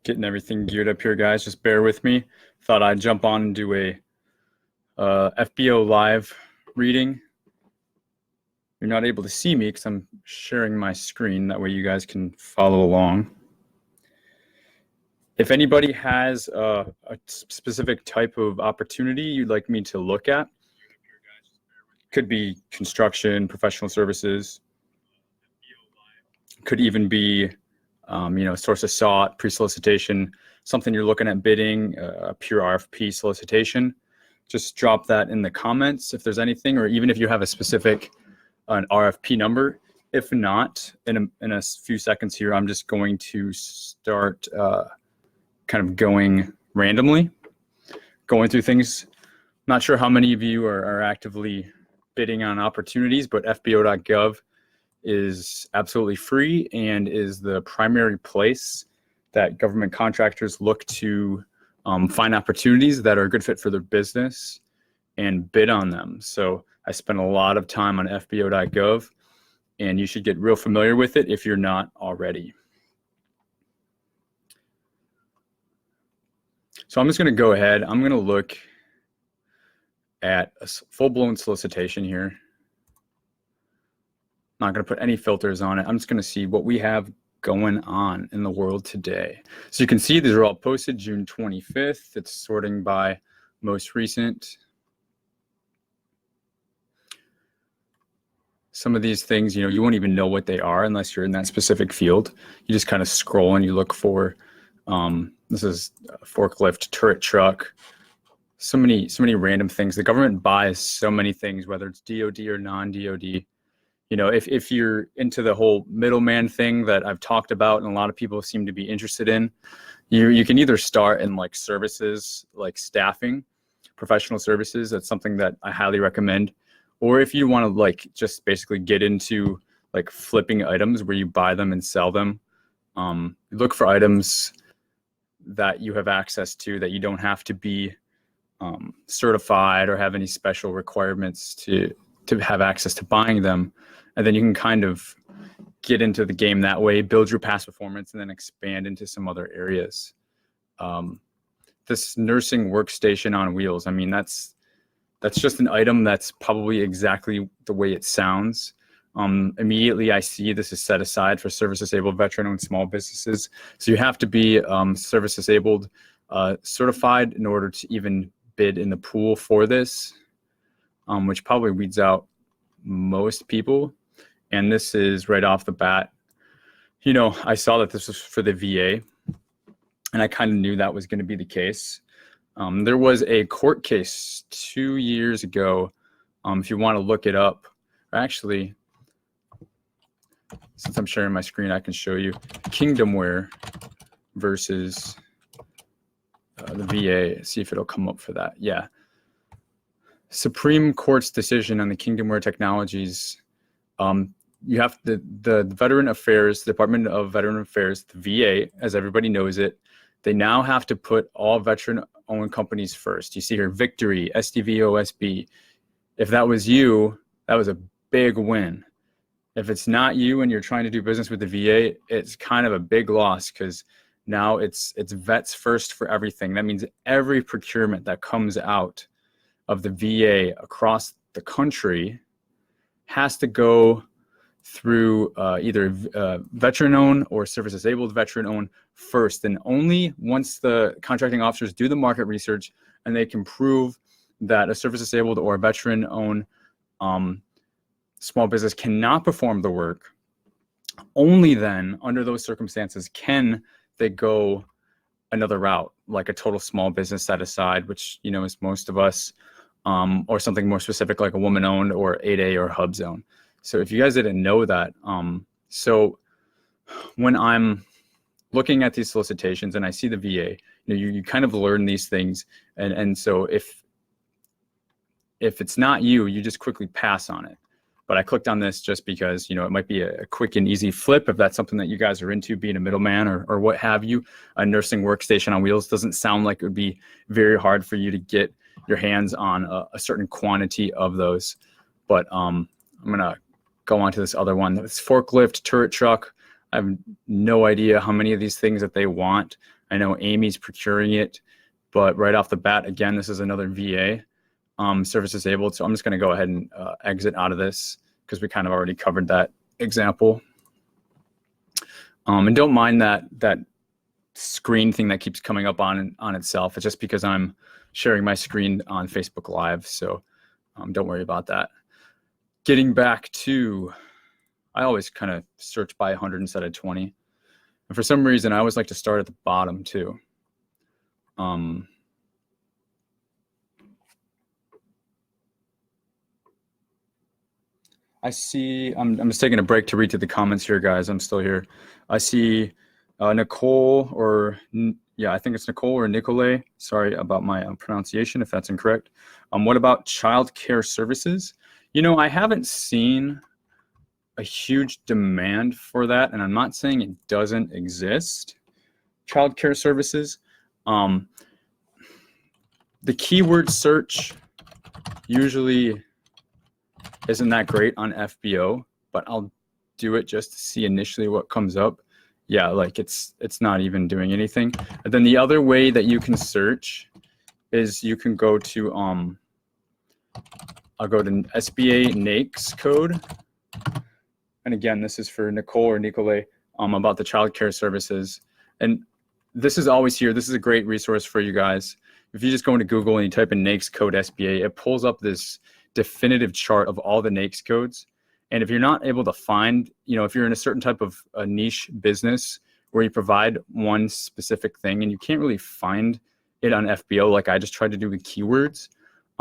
Getting everything geared up here, guys. Just bear with me. Thought I'd jump on and do a FBO live reading. You're not able to see me because I'm sharing my screen. That way you guys can follow along. If anybody has a specific type of opportunity you'd like me to look at, could be construction, professional services, could even be source of sought, pre-solicitation, something you're looking at bidding, a pure RFP solicitation, just drop that in the comments if there's anything, or even if you have a specific an RFP number. If not, in a few seconds here, I'm just going to start kind of going randomly, going through things. Not sure how many of you are actively bidding on opportunities, but fbo.gov is absolutely free and is the primary place that government contractors look to find opportunities that are a good fit for their business and bid on them. So I spend a lot of time on fbo.gov, and you should get real familiar with it if you're not already. So I'm just going to go ahead. I'm going to look at a full-blown solicitation here. Not going to put any filters on it. I'm just going to see what we have going on in the world today. So you can see these are all posted June 25th. It's sorting by most recent. Some of these things, you won't even know what they are unless you're in that specific field. You just kind of scroll and you look for, this is a forklift, turret truck, so many random things. The government buys so many things, whether it's DOD or non-DOD. If you're into the whole middleman thing that I've talked about and a lot of people seem to be interested in, you can either start in like services, like staffing, professional services. That's something that I highly recommend. Or if you want to like just basically get into like flipping items where you buy them and sell them, look for items that you have access to, that you don't have to be certified or have any special requirements to have access to buying them. And then you can kind of get into the game that way, build your past performance, and then expand into some other areas. This nursing workstation on wheels, I mean, that's just an item that's probably exactly the way it sounds. Immediately I see this is set aside for service disabled, veteran-owned small businesses. So you have to be service disabled certified in order to even bid in the pool for this, which probably weeds out most people. And this is right off the bat. I saw that this was for the VA, and I kind of knew that was going to be the case. There was a court case 2 years ago. If you want to look it up, actually, since I'm sharing my screen, I can show you Kingdomware versus the VA. See if it'll come up for that. Yeah. Supreme Court's decision on the Kingdomware Technologies. You have the Veteran Affairs, Department of Veteran Affairs, the VA, as everybody knows it. They now have to put all veteran-owned companies first. You see here, Victory, SDVOSB. If that was you, that was a big win. If it's not you and you're trying to do business with the VA, it's kind of a big loss, because now it's vets first for everything. That means every procurement that comes out of the VA across the country has to go through either veteran-owned or service-disabled veteran-owned first. And only once the contracting officers do the market research and they can prove that a service-disabled or a veteran-owned small business cannot perform the work, only then, under those circumstances, can they go another route, like a total small business set aside, which is most of us, or something more specific like a woman-owned or 8A or hub zone. So if you guys didn't know that, so when I'm looking at these solicitations and I see the VA, you kind of learn these things, and so if it's not you, you just quickly pass on it. But I clicked on this just because, it might be a quick and easy flip if that's something that you guys are into, being a middleman or what have you. A nursing workstation on wheels doesn't sound like it would be very hard for you to get your hands on a certain quantity of those. But I'm going to go on to this other one. It's forklift, turret truck. I have no idea how many of these things that they want. I know Amy's procuring it, but right off the bat, again, this is another VA service disabled. So I'm just going to go ahead and exit out of this because we kind of already covered that example. And don't mind that screen thing that keeps coming up on itself. It's just because I'm sharing my screen on Facebook Live. So don't worry about that. Getting back to, I always kind of search by 100 instead of 20. And for some reason, I always like to start at the bottom too. I see, I'm just taking a break to read through the comments here, guys. I'm still here. I see Nicole, or yeah, I think it's Nicole or Nicolay. Sorry about my pronunciation if that's incorrect. What about child care services? You know, I haven't seen a huge demand for that, and I'm not saying it doesn't exist. Child care services. The keyword search usually isn't that great on FBO, but I'll do it just to see initially what comes up. Yeah, like it's not even doing anything. And then the other way that you can search is you can go to I'll go to SBA NAICS code. And again, this is for Nicole or Nicolay about the child care services. And this is always here. This is a great resource for you guys. If you just go into Google and you type in NAICS code SBA, it pulls up this definitive chart of all the NAICS codes. And if you're not able to find, you know, if you're in a certain type of a niche business where you provide one specific thing and you can't really find it on FBO, like I just tried to do with keywords,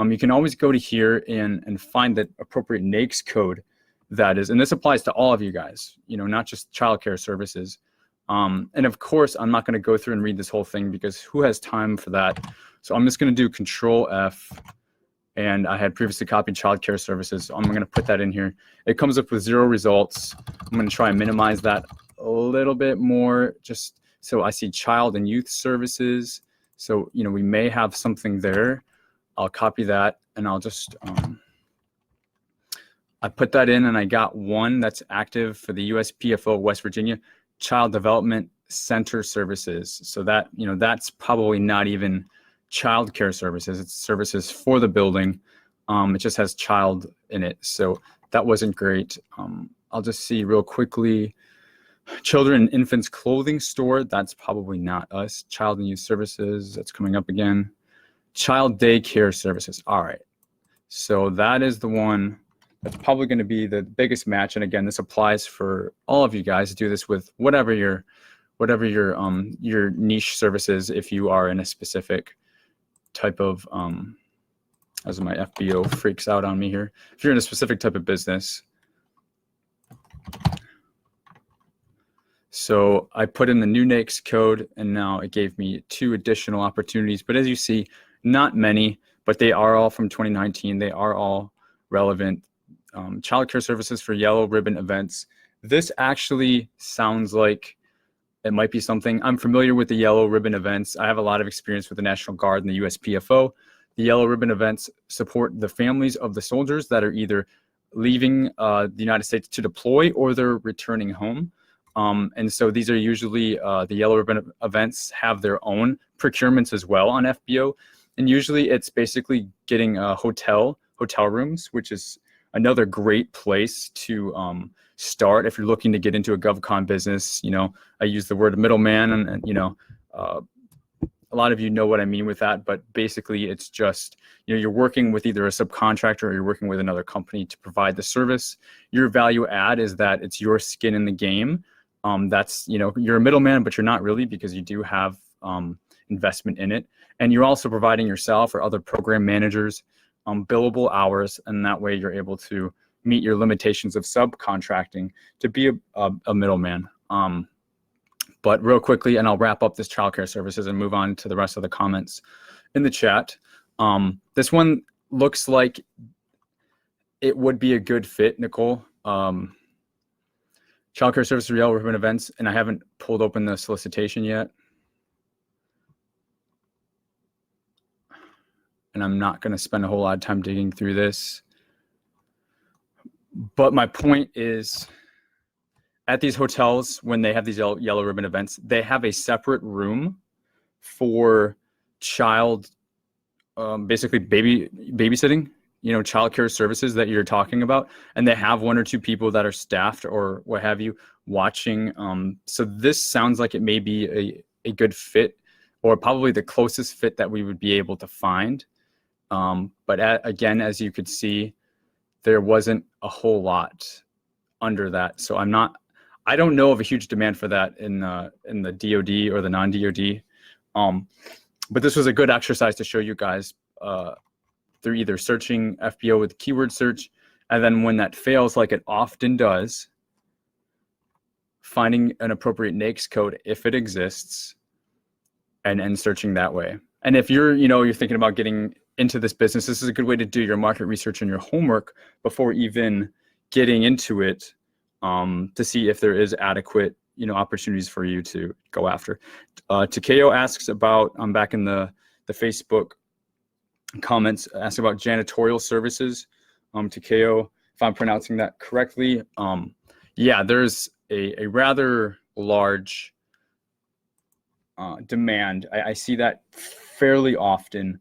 you can always go to here and find that appropriate NAICS code that is, and this applies to all of you guys, you know, not just childcare services. And of course, I'm not going to go through and read this whole thing because who has time for that? So I'm just going to do Control F. And I had previously copied childcare services. So I'm going to put that in here. It comes up with 0 results. I'm going to try and minimize that a little bit more, just so I see child and youth services. So, you know, we may have something there. I'll copy that and I'll just, I put that in and I got one that's active for the USPFO West Virginia Child Development Center Services. So that, you know, that's probably not even child care services. It's services for the building. It just has child in it. So that wasn't great. I'll just see real quickly. Children and infants clothing store. That's probably not us. Child and youth services. That's coming up again. Child daycare services. All right. So that is the one that's probably going to be the biggest match. And again, this applies for all of you guys. Do this with whatever your niche service is, if you are in a specific type of, as my FBO freaks out on me here, if you're in a specific type of business. So I put in the new NAICS code and now it gave me 2 additional opportunities. But as you see, not many, but they are all from 2019. They are all relevant. Childcare services for yellow ribbon events. This actually sounds like it might be something. I'm familiar with the yellow ribbon events. I have a lot of experience with the National Guard and the USPFO. The yellow ribbon events support the families of the soldiers that are either leaving the United States to deploy or they're returning home. And so these are usually, the yellow ribbon events have their own procurements as well on FBO. And usually it's basically getting hotel rooms, which is another great place to start if you're looking to get into a GovCon business. You know, I use the word middleman, and you know, a lot of you know what I mean with that. But basically, it's just, you know, you're working with either a subcontractor or you're working with another company to provide the service. Your value add is that it's your skin in the game. That's, you know, you're a middleman, but you're not really, because you do have investment in it, and you're also providing yourself or other program managers billable hours, and that way you're able to meet your limitations of subcontracting to be a middleman. But real quickly, and I'll wrap up this childcare services and move on to the rest of the comments in the chat. This one looks like it would be a good fit, Nicole. Childcare services for yellow ribbon events, and I haven't pulled open the solicitation yet. And I'm not going to spend a whole lot of time digging through this. But my point is, at these hotels, when they have these yellow ribbon events, they have a separate room for child, basically babysitting, childcare services that you're talking about, and they have one or two people that are staffed or what have you watching. So this sounds like it may be a good fit, or probably the closest fit that we would be able to find. But again, as you could see, there wasn't a whole lot under that. So I don't know of a huge demand for that in the DoD or the non-DoD. But this was a good exercise to show you guys through either searching FBO with keyword search, and then when that fails, like it often does, finding an appropriate NAICS code if it exists, and searching that way. And if you're thinking about getting into this business, this is a good way to do your market research and your homework before even getting into it, to see if there is adequate opportunities for you to go after. Takeo asks about, I'm back in the Facebook comments, asks about Janitorial Services. Takeo, if I'm pronouncing that correctly, yeah, there's a rather large demand. I see that fairly often.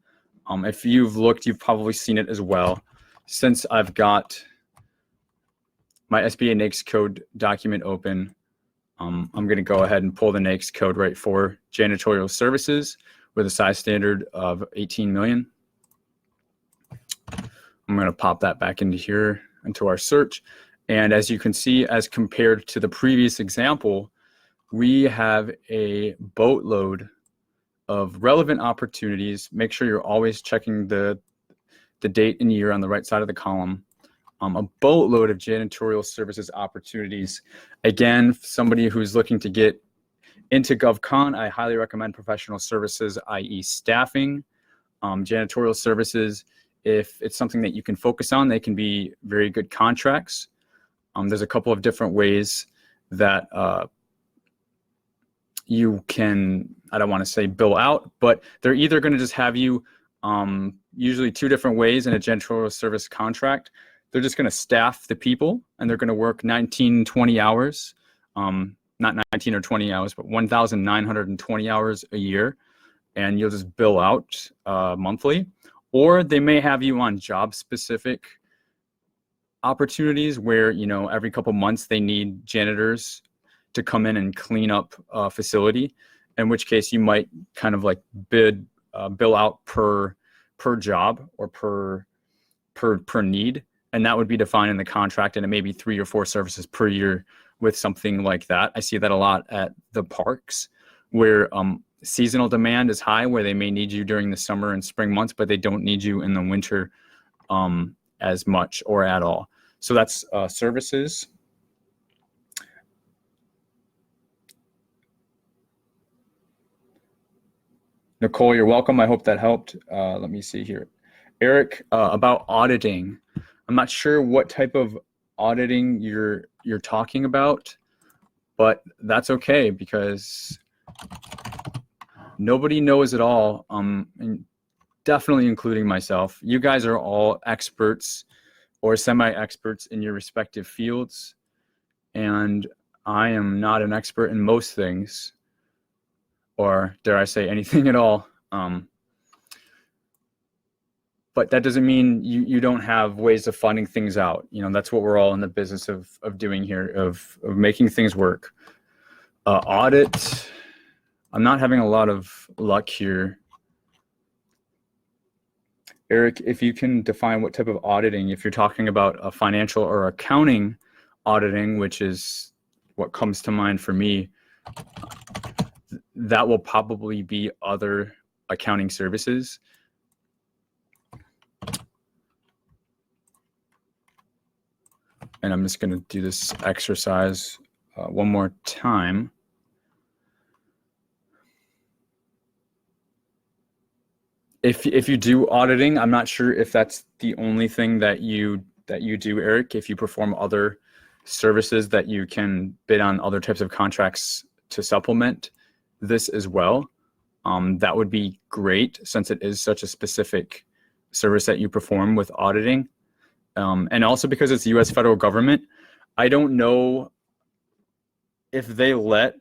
If you've looked, you've probably seen it as well. Since I've got my SBA NAICS code document open, I'm going to go ahead and pull the NAICS code right for Janitorial Services with a size standard of 18 million. I'm going to pop that back into here, into our search. And as you can see, as compared to the previous example, we have a boatload of relevant opportunities. Make sure you're always checking the date and year on the right side of the column. A boatload of janitorial services opportunities. Again, somebody who's looking to get into GovCon, I highly recommend professional services, i.e. staffing. Janitorial services, if it's something that you can focus on, they can be very good contracts. There's a couple of different ways that you can, I don't want to say bill out, but they're either going to just have you, usually two different ways in a janitorial service contract. They're just going to staff the people and they're going to work 19, 20 hours, not 19 or 20 hours, but 1,920 hours a year. And you'll just bill out monthly. Or they may have you on job specific opportunities where, every couple months they need janitors to come in and clean up a facility, in which case you might kind of like bill out per job or per need. And that would be defined in the contract, and it may be 3 or 4 services per year with something like that. I see that a lot at the parks where seasonal demand is high, where they may need you during the summer and spring months, but they don't need you in the winter as much or at all. So that's services. Nicole, you're welcome. I hope that helped. Let me see here. Eric, about auditing. I'm not sure what type of auditing you're talking about, but that's okay because nobody knows it all, and definitely including myself. You guys are all experts or semi-experts in your respective fields, and I am not an expert in most things, or dare I say anything at all. But that doesn't mean you don't have ways of finding things out. That's what we're all in the business of doing here, of making things work. Audit, I'm not having a lot of luck here. Eric, if you can define what type of auditing, if you're talking about a financial or accounting auditing, which is what comes to mind for me, that will probably be other accounting services. And I'm just going to do this exercise one more time. If you do auditing, I'm not sure if that's the only thing that you do, Eric. If you perform other services that you can bid on other types of contracts to supplement this as well, that would be great, since it is such a specific service that you perform with auditing. And also because it's the U.S. federal government, I don't know if they let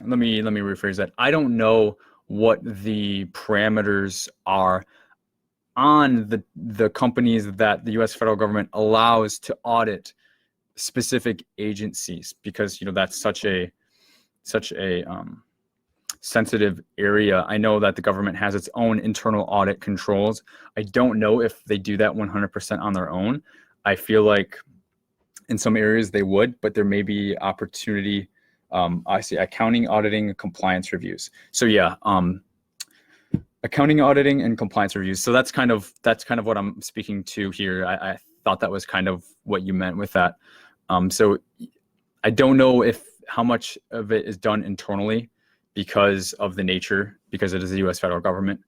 let me rephrase that. I don't know what the parameters are on the companies that the U.S. federal government allows to audit specific agencies, because that's such a sensitive area. I know that the government has its own internal audit controls. I don't know if they do that 100% on their own. I feel like in some areas they would, but there may be opportunity. I see accounting, auditing, and compliance reviews. So yeah, accounting, auditing, and compliance reviews. So that's kind of what I'm speaking to here. I thought that was kind of what you meant with that. So I don't know how much of it is done internally because of the nature, because it is the U.S. federal government.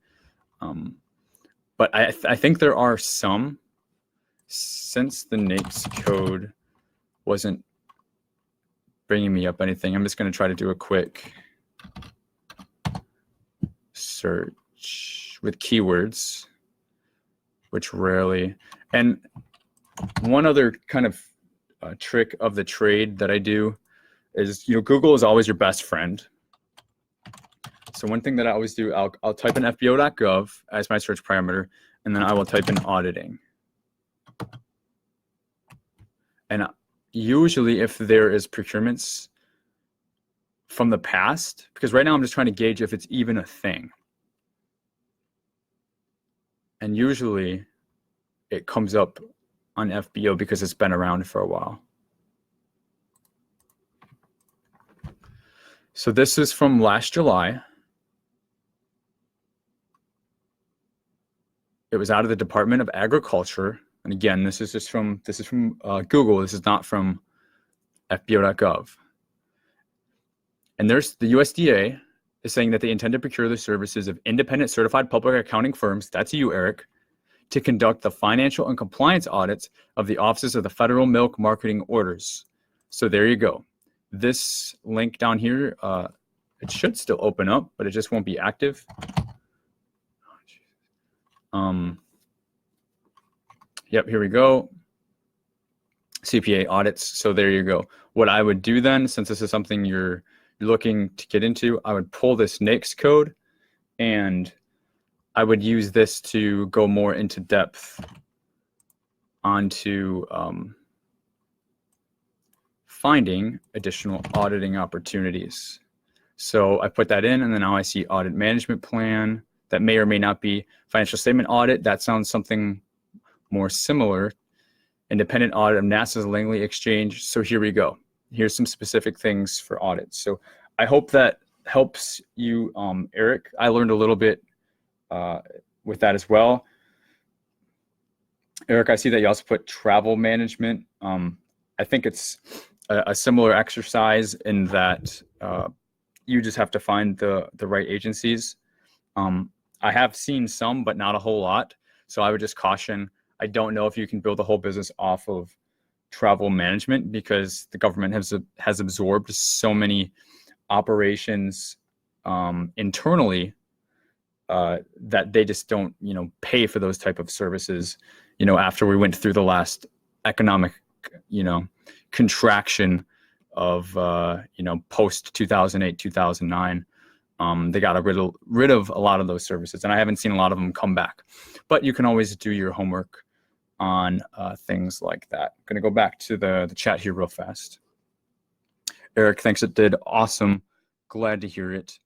But I think there are some, since the NAICS code wasn't bringing me up anything. I'm just going to try to do a quick search with keywords, which rarely. And one other kind of trick of the trade that I do is, Google is always your best friend. So one thing that I always do, I'll type in fbo.gov as my search parameter, and then I will type in auditing. And usually if there is procurements from the past, because right now I'm just trying to gauge if it's even a thing. And usually it comes up on FBO because it's been around for a while. So this is from last July. It was out of the Department of Agriculture. And again, this is from Google. This is not from fbo.gov. And there's the USDA is saying that they intend to procure the services of independent certified public accounting firms, that's you, Eric, to conduct the financial and compliance audits of the offices of the Federal Milk Marketing Orders. So there you go. This link down here, it should still open up, but it just won't be active. Yep, here we go. CPA audits. So there you go. What I would do then, since this is something you're looking to get into, I would pull this NAICS code and I would use this to go more into depth onto finding additional auditing opportunities. So I put that in, and then now I see audit management plan. That may or may not be financial statement audit. That sounds something more similar. Independent audit of NASA's Langley Exchange. So here we go. Here's some specific things for audits. So I hope that helps you, Eric. I learned a little bit with that as well. Eric, I see that you also put travel management. I think it's a similar exercise in that you just have to find the right agencies. I have seen some, but not a whole lot. So I would just caution, I don't know if you can build a whole business off of travel management, because the government has absorbed so many operations internally that they just don't, pay for those type of services. After we went through the last economic, contraction of, post 2008, 2009. They got rid of a lot of those services, and I haven't seen a lot of them come back. But you can always do your homework on things like that. I'm going to go back to the chat here real fast. Eric thinks it did awesome. Glad to hear it.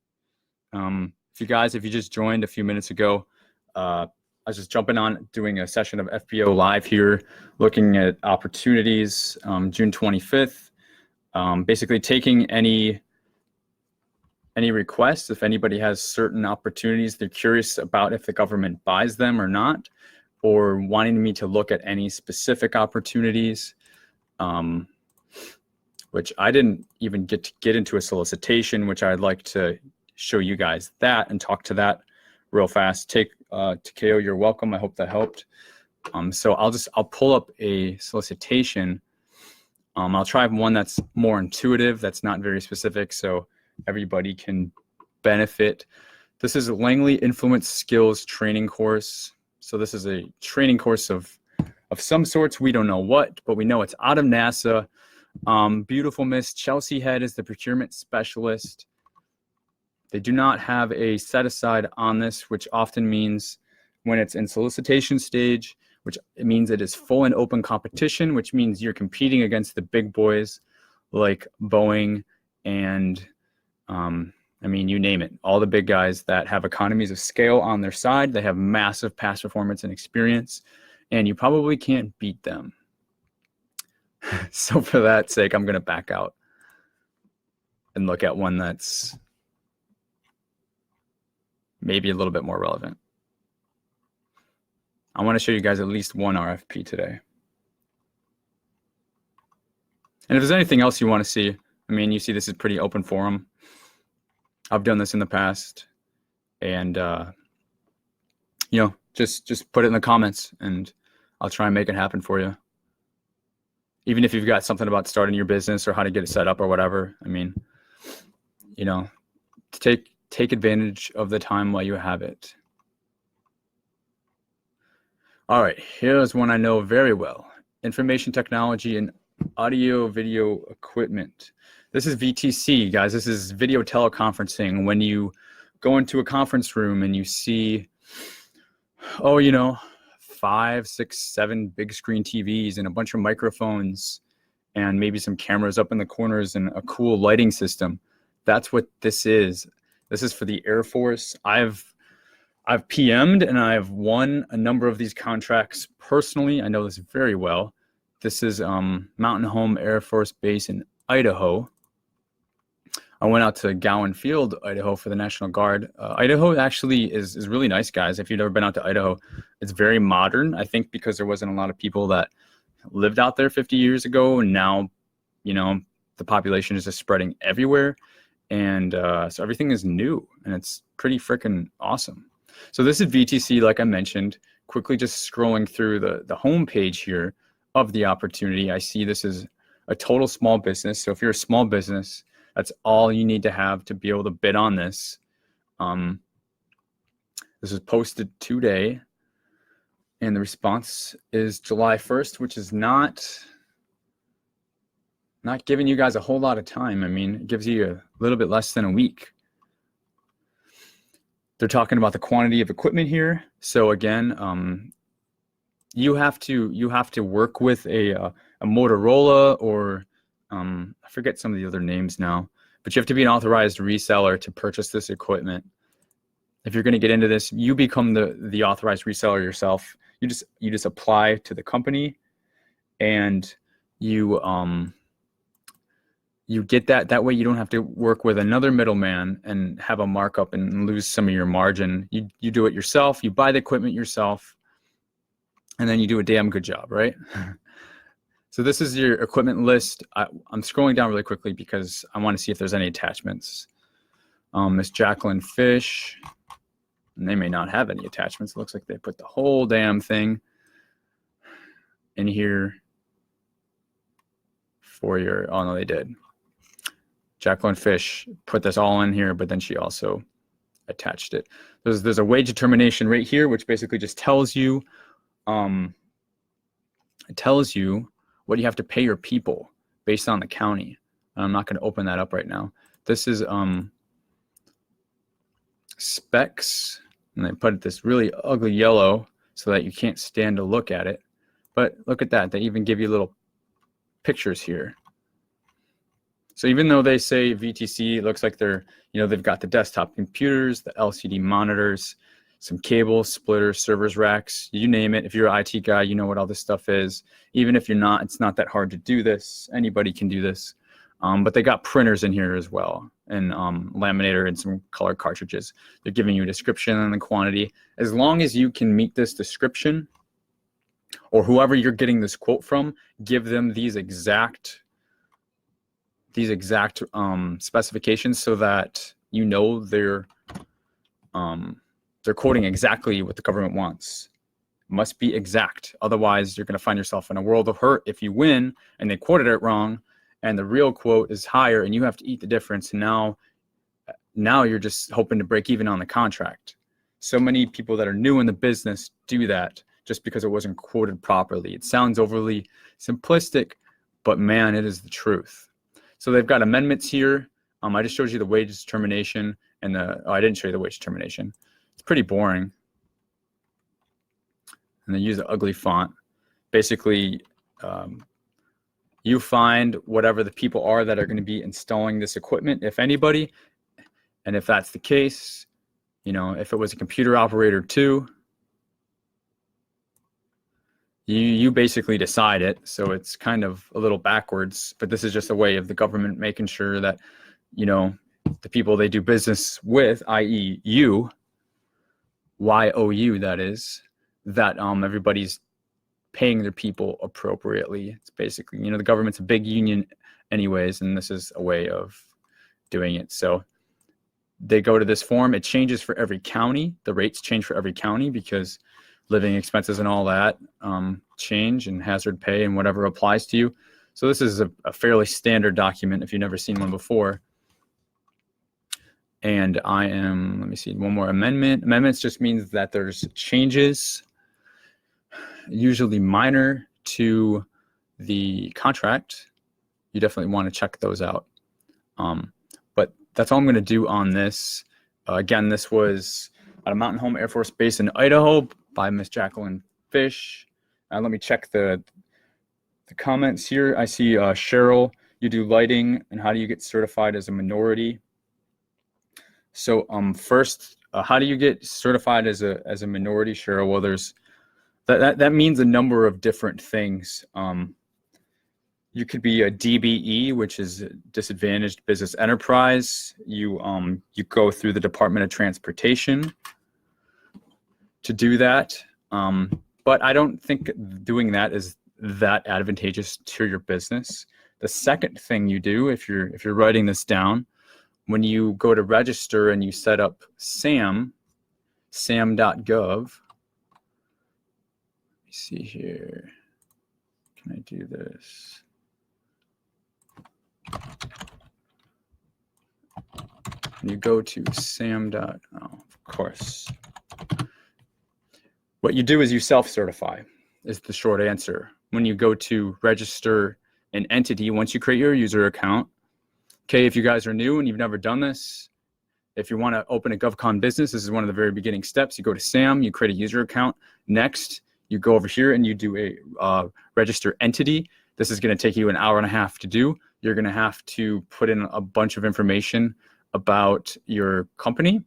If you just joined a few minutes ago, I was just jumping on doing a session of FBO Live here, looking at opportunities, June 25th, basically taking any requests. If anybody has certain opportunities they're curious about if the government buys them or not, or wanting me to look at any specific opportunities, which I didn't even get into a solicitation, which I'd like to show you guys that and talk to that real fast. Takeo, you're welcome. I hope that helped. So I'll pull up a solicitation. I'll try one that's more intuitive, that's not very specific, so everybody can benefit. This is a Langley Influence Skills training course. So this is a training course of some sorts. We don't know what, but we know it's out of NASA. Beautiful Miss Chelsea Head is the procurement specialist. They do not have a set aside on this, which often means when it's in solicitation stage, which it means it is full and open competition, which means you're competing against the big boys like Boeing and I mean, you name it, all the big guys that have economies of scale on their side. They have massive past performance and experience, and you probably can't beat them. So for that sake, I'm going to back out and look at one that's maybe a little bit more relevant. I want to show you guys at least one RFP today. And if there's anything else you want to see, I mean, you see this is pretty open forum. I've done this in the past, and you know, just put it in the comments and I'll try and make it happen for you. Even if you've got something about starting your business or how to get it set up or whatever, I mean, you know, take advantage of the time while you have it. All right, here's one I know very well. Information technology and audio video equipment. This is VTC, guys. This is video teleconferencing. When you go into a conference room and you see, oh, you know, 5, 6, 7 big screen TVs and a bunch of microphones and maybe some cameras up in the corners and a cool lighting system. That's what this is. This is for the Air Force. I've PM'd and I've won a number of these contracts personally. I know this very well. This is Mountain Home Air Force Base in Idaho. I went out to Gowan Field, Idaho for the National Guard. Idaho actually is really nice, guys. If you've ever been out to Idaho, it's very modern. I think because there wasn't a lot of people that lived out there 50 years ago. And now, you know, the population is just spreading everywhere. And so everything is new and it's pretty freaking awesome. So this is VTC, like I mentioned. Quickly just scrolling through the home page here of the opportunity. I see this is a total small business. So if you're a small business, that's all you need to have to be able to bid on this. This was posted today, and the response is July 1st, which is not giving you guys a whole lot of time. I mean, it gives you a little bit less than a week. They're talking about the quantity of equipment here. So again, you have to work with a Motorola or I forget some of the other names now, but you have to be an authorized reseller to purchase this equipment. If you're going to get into this, you become the authorized reseller yourself. You just apply to the company, and you get that way. You don't have to work with another middleman and have a markup and lose some of your margin. You do it yourself. You buy the equipment yourself, and then you do a damn good job, right? So this is your equipment list. I'm scrolling down really quickly because I want to see if there's any attachments. Miss Jacqueline Fish, and they may not have any attachments. It looks like they put the whole damn thing in here for your, oh no, they did. Jacqueline Fish put this all in here, but then she also attached it. There's a wage determination right here, which basically just tells you, what you have to pay your people based on the county. I'm not going to open that up right now. This is specs, and they put this really ugly yellow so that you can't stand to look at it. But look at that. They even give you little pictures here. So even though they say VTC, it looks like they've got the desktop computers, the LCD monitors, some cables, splitters, servers, racks, you name it. If you're an IT guy, you know what all this stuff is. Even if you're not, it's not that hard to do this. Anybody can do this. But they got printers in here as well, and laminator and some color cartridges. They're giving you a description and the quantity. As long as you can meet this description, or whoever you're getting this quote from, give them these exact specifications so that you know they're quoting exactly what the government wants. It must be exact. Otherwise, you're going to find yourself in a world of hurt if you win and they quoted it wrong and the real quote is higher and you have to eat the difference. Now you're just hoping to break even on the contract. So many people that are new in the business do that just because it wasn't quoted properly. It sounds overly simplistic, but man, it is the truth. So they've got amendments here. I just showed you the wage determination, And I didn't show you the wage determination. It's pretty boring. And they use an ugly font. Basically, you find whatever the people are that are going to be installing this equipment, if anybody. And if that's the case, if it was a computer operator too, you basically decide it. So it's kind of a little backwards, but this is just a way of the government making sure that, the people they do business with, i.e. you, YOU, that is, that everybody's paying their people appropriately. It's basically, the government's a big union anyways, and this is a way of doing it. So they go to this form. It changes for every county. The rates change for every county because living expenses and all that change, and hazard pay and whatever applies to you. So this is a fairly standard document if you've never seen one before. And let me see, one more amendment. Amendments just means that there's changes, usually minor, to the contract. You definitely want to check those out. But that's all I'm going to do on this. Again, this was at a Mountain Home Air Force Base in Idaho by Miss Jacqueline Fish. Let me check the comments here. I see Cheryl, you do lighting, and how do you get certified as a minority? So first, how do you get certified as a minority, Cheryl? Well, there's that means a number of different things. You could be a DBE, which is disadvantaged business enterprise. You go through the Department of Transportation to do that. But I don't think doing that is that advantageous to your business. The second thing you do, if you're writing this down, when you go to register and you set up sam.gov, let me see here. Can I do this? When you go to of course. What you do is you self-certify, is the short answer. When you go to register an entity, once you create your user account, okay, if you guys are new and you've never done this, if you want to open a GovCon business, this is one of the very beginning steps. You go to SAM, you create a user account. Next, you go over here and you do a register entity. This is going to take you an hour and a half to do. You're going to have to put in a bunch of information about your company,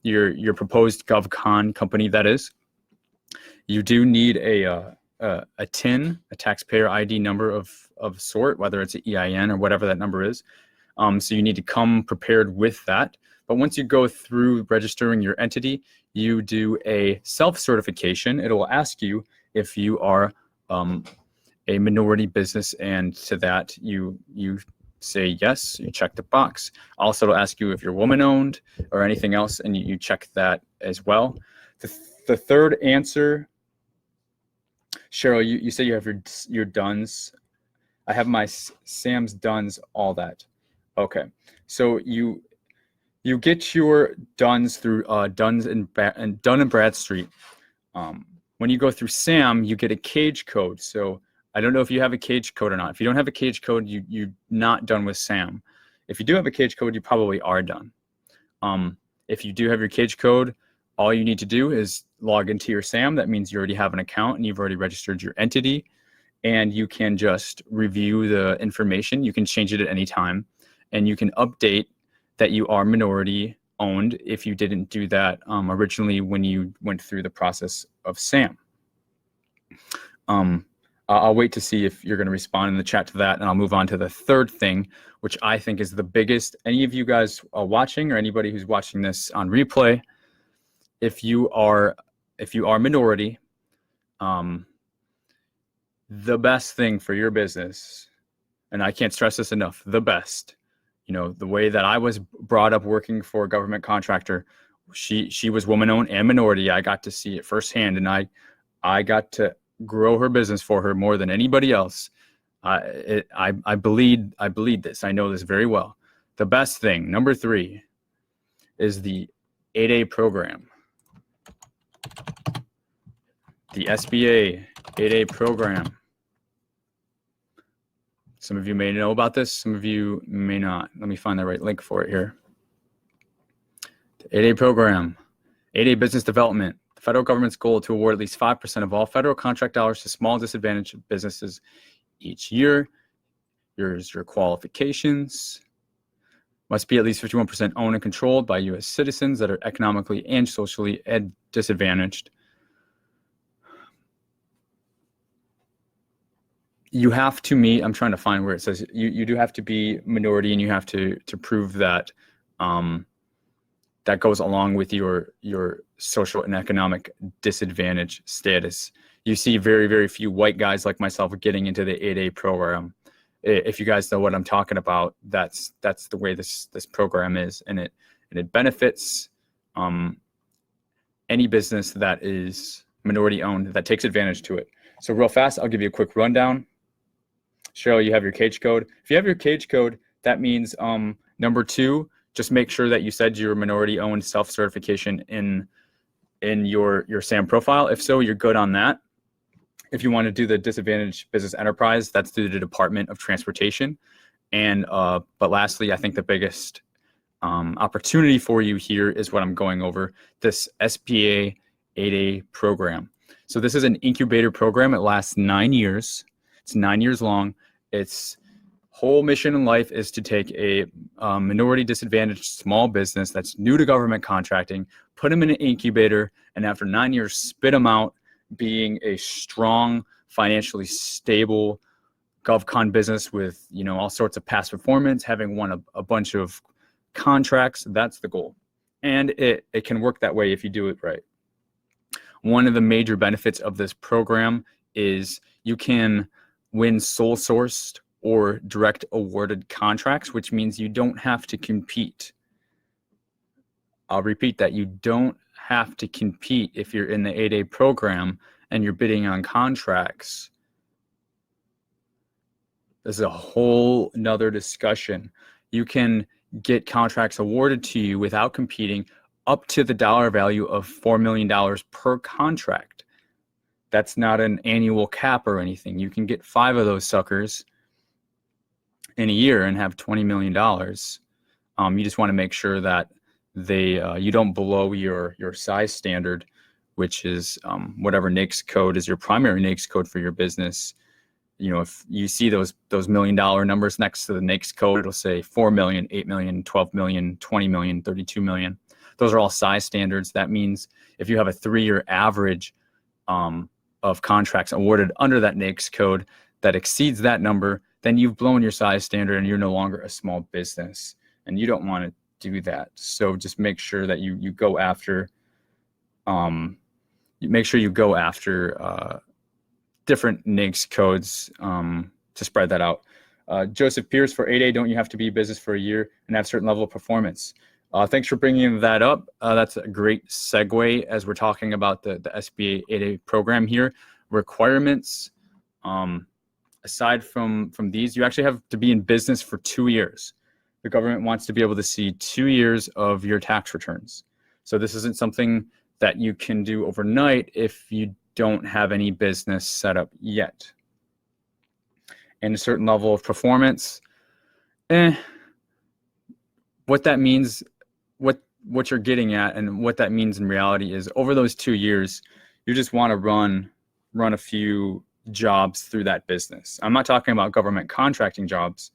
your proposed GovCon company, that is. You do need a TIN, a taxpayer ID number of sort, whether it's an EIN or whatever that number is. So you need to come prepared with that. But once you go through registering your entity, you do a self-certification. It will ask you if you are a minority business, and to that you say yes, you check the box. Also, it'll ask you if you're woman-owned or anything else, and you check that as well. The third answer, Cheryl, you say you have your DUNS. I have my Sam's DUNS, all that. Okay, so you get your DUNS through Dun and Bradstreet. When you go through SAM, you get a cage code. So I don't know if you have a cage code or not. If you don't have a cage code, you're not done with SAM. If you do have a cage code, you probably are done. If you do have your cage code, all you need to do is log into your SAM. That means you already have an account and you've already registered your entity, and you can just review the information. You can change it at any time, and you can update that you are minority owned if you didn't do that originally when you went through the process of SAM. I'll wait to see if you're going to respond in the chat to that, and I'll move on to the third thing, which I think is the biggest. Any of you guys watching, or anybody who's watching this on replay, if you are minority, the best thing for your business, and I can't stress this enough, the best, the way that I was brought up working for a government contractor, she was woman-owned and minority. I got to see it firsthand, and I got to grow her business for her more than anybody else. I bleed this. I know this very well. The best thing, number 3, is the 8A program. The SBA 8A program. Some of you may know about this, some of you may not. Let me find the right link for it here. The 8A program, 8A business development. The federal government's goal to award at least 5% of all federal contract dollars to small disadvantaged businesses each year. Here's your qualifications. Must be at least 51% owned and controlled by U.S. citizens that are economically and socially disadvantaged. You have to meet, I'm trying to find where it says, you do have to be minority, and you have to prove that that goes along with your social and economic disadvantage status. You see very, very few white guys like myself getting into the 8A program. If you guys know what I'm talking about, that's the way this program is, and it benefits any business that is minority owned that takes advantage to it. So real fast, I'll give you a quick rundown. Cheryl, you have your cage code. If you have your cage code, that means number 2, just make sure that you said your minority owned self-certification in your SAM profile. If so, you're good on that. If you want to do the disadvantaged business enterprise, that's through the Department of Transportation. And but lastly, I think the biggest opportunity for you here is what I'm going over, this SBA 8A program. So this is an incubator program. It lasts 9 years. It's 9 years long. Its whole mission in life is to take a minority disadvantaged small business that's new to government contracting, put them in an incubator, and after 9 years, spit them out being a strong, financially stable GovCon business with, all sorts of past performance, having won a bunch of contracts. That's the goal. And it can work that way if you do it right. One of the major benefits of this program is you can win sole sourced or direct awarded contracts, which means you don't have to compete. I'll repeat that. You don't have to compete if you're in the 8A program and you're bidding on contracts. This is a whole nother discussion. You can get contracts awarded to you without competing up to the dollar value of $4 million per contract. That's not an annual cap or anything. You can get 5 of those suckers in a year and have $20 million. You just want to make sure that you don't blow your size standard, which is whatever NAICS code is your primary NAICS code for your business. If you see those $1 million numbers next to the NAICS code, it'll say 4 million, 8 million, 12 million, 20 million, 32 million. Those are all size standards. That means if you have a 3-year average of contracts awarded under that NAICS code that exceeds that number, then you've blown your size standard and you're no longer a small business, and you don't want to do that. So just make sure that you go after different NAICS codes to spread that out. Joseph Pierce, for 8A, don't you have to be in business for a year and have a certain level of performance? Thanks for bringing that up. That's a great segue as we're talking about the SBA 8A program here. Requirements, aside from these, you actually have to be in business for 2 years. The government wants to be able to see 2 years of your tax returns. So this isn't something that you can do overnight if you don't have any business set up yet. And a certain level of performance, what that means, what you're getting at and what that means in reality is over those 2 years, you just want to run a few jobs through that business. I'm not talking about government contracting jobs.